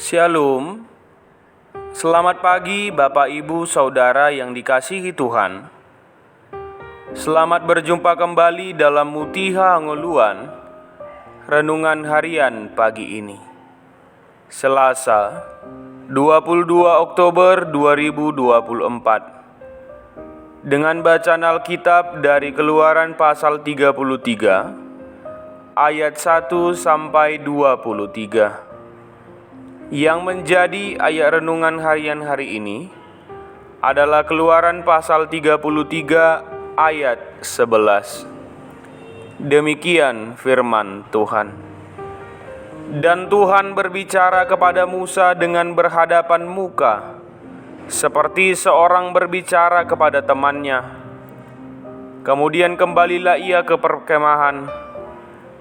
Shalom, selamat pagi Bapak Ibu Saudara yang dikasihi Tuhan. Selamat berjumpa kembali dalam Mutiha Ngoluan, Renungan Harian pagi ini. Selasa, 22 Oktober 2024. Dengan bacaan Alkitab dari Keluaran pasal 33, ayat 1 sampai 23. Yang menjadi ayat renungan harian hari ini adalah Keluaran pasal 33 ayat 11. Demikian firman Tuhan. Dan Tuhan berbicara kepada Musa dengan berhadapan muka, seperti seorang berbicara kepada temannya. Kemudian kembalilah ia ke perkemahan,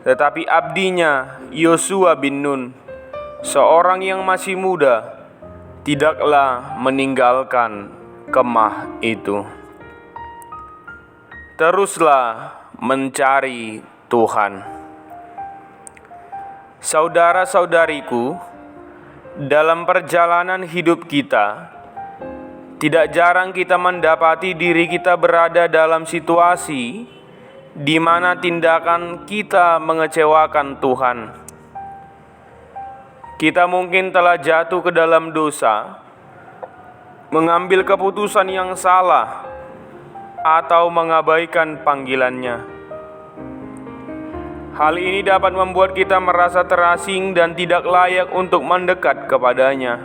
tetapi abdinya Yosua bin Nun, seorang yang masih muda, tidaklah meninggalkan kemah itu. Teruslah mencari Tuhan. Saudara-saudariku, dalam perjalanan hidup kita, tidak jarang kita mendapati diri kita berada dalam situasi di mana tindakan kita mengecewakan Tuhan. Kita mungkin telah jatuh ke dalam dosa, mengambil keputusan yang salah, atau mengabaikan panggilannya. Hal ini dapat membuat kita merasa terasing dan tidak layak untuk mendekat kepadanya.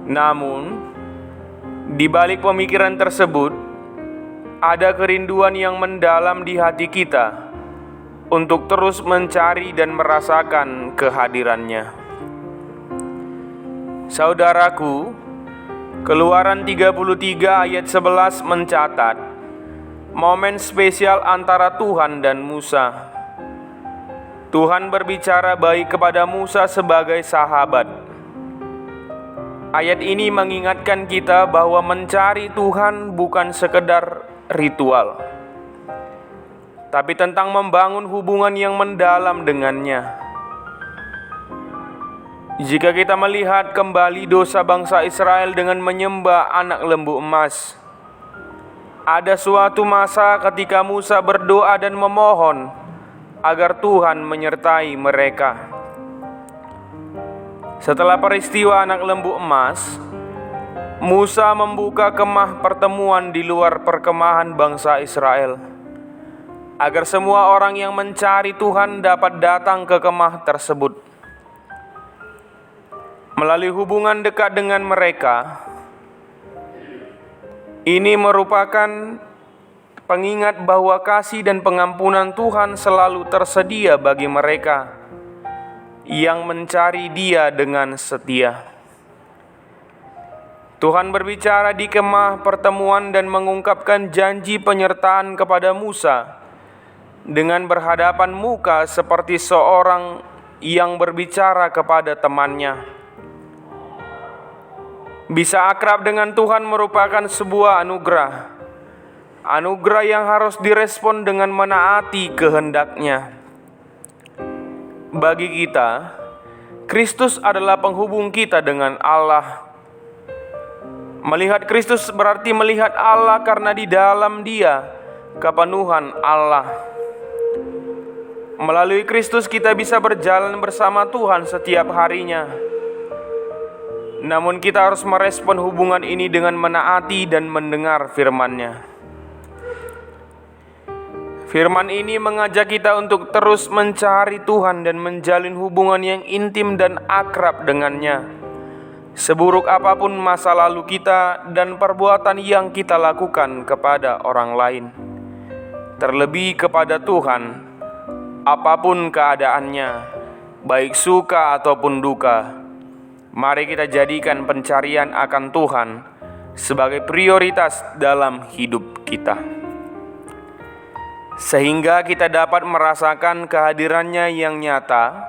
Namun, di balik pemikiran tersebut, ada kerinduan yang mendalam di hati kita untuk terus mencari dan merasakan kehadirannya. Saudaraku, Keluaran 33 ayat 11 mencatat momen spesial antara Tuhan dan Musa. Tuhan berbicara baik kepada Musa sebagai sahabat. Ayat ini mengingatkan kita bahwa mencari Tuhan bukan sekedar ritual, tapi tentang membangun hubungan yang mendalam dengannya. Jika kita melihat kembali dosa bangsa Israel dengan menyembah anak lembu emas, ada suatu masa ketika Musa berdoa dan memohon agar Tuhan menyertai mereka. Setelah peristiwa anak lembu emas, Musa membuka kemah pertemuan di luar perkemahan bangsa Israel, agar semua orang yang mencari Tuhan dapat datang ke kemah tersebut. Melalui hubungan dekat dengan mereka, ini merupakan pengingat bahwa kasih dan pengampunan Tuhan selalu tersedia bagi mereka yang mencari Dia dengan setia. Tuhan berbicara di kemah pertemuan dan mengungkapkan janji penyertaan kepada Musa dengan berhadapan muka seperti seorang yang berbicara kepada temannya. Bisa akrab dengan Tuhan merupakan sebuah anugerah yang harus direspon dengan menaati kehendak-Nya. Bagi kita, Kristus adalah penghubung kita dengan Allah. Melihat Kristus berarti melihat Allah karena di dalam Dia kepenuhan Allah. Melalui Kristus kita bisa berjalan bersama Tuhan setiap harinya. Namun kita harus merespon hubungan ini dengan menaati dan mendengar firman-Nya. Firman ini mengajak kita untuk terus mencari Tuhan dan menjalin hubungan yang intim dan akrab dengannya. Seburuk apapun masa lalu kita dan perbuatan yang kita lakukan kepada orang lain, terlebih kepada Tuhan, apapun keadaannya, baik suka ataupun duka, mari kita jadikan pencarian akan Tuhan sebagai prioritas dalam hidup kita, sehingga kita dapat merasakan kehadirannya yang nyata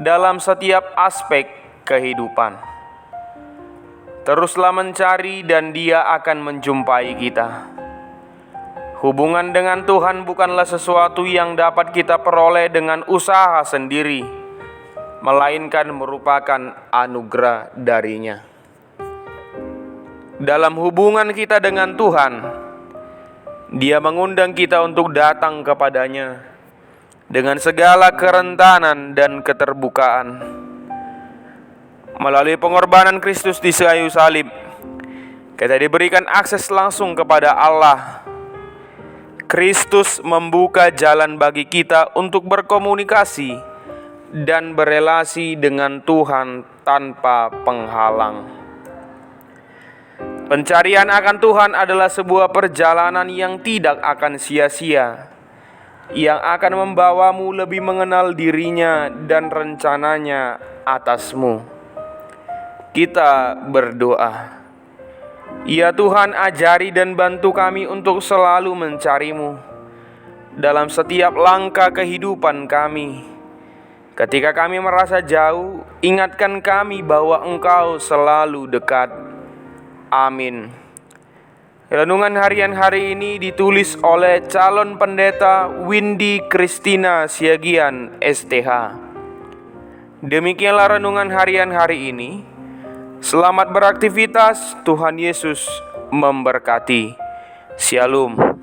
dalam setiap aspek kehidupan. Teruslah mencari dan Dia akan menjumpai kita. Hubungan dengan Tuhan bukanlah sesuatu yang dapat kita peroleh dengan usaha sendiri, melainkan merupakan anugerah darinya. Dalam hubungan kita dengan Tuhan, Dia mengundang kita untuk datang kepadanya dengan segala kerentanan dan keterbukaan. Melalui pengorbanan Kristus di kayu salib, kita diberikan akses langsung kepada Allah. Kristus membuka jalan bagi kita untuk berkomunikasi dan berelasi dengan Tuhan tanpa penghalang. Pencarian akan Tuhan adalah sebuah perjalanan yang tidak akan sia-sia, yang akan membawamu lebih mengenal dirinya dan rencananya atasmu. Kita berdoa. Ya Tuhan, ajari dan bantu kami untuk selalu mencari-Mu dalam setiap langkah kehidupan kami. Ketika kami merasa jauh, ingatkan kami bahwa Engkau selalu dekat. Amin. Renungan harian hari ini ditulis oleh calon pendeta Windy Christina Siagian STH. Demikianlah renungan harian hari ini. Selamat beraktivitas, Tuhan Yesus memberkati. Shalom.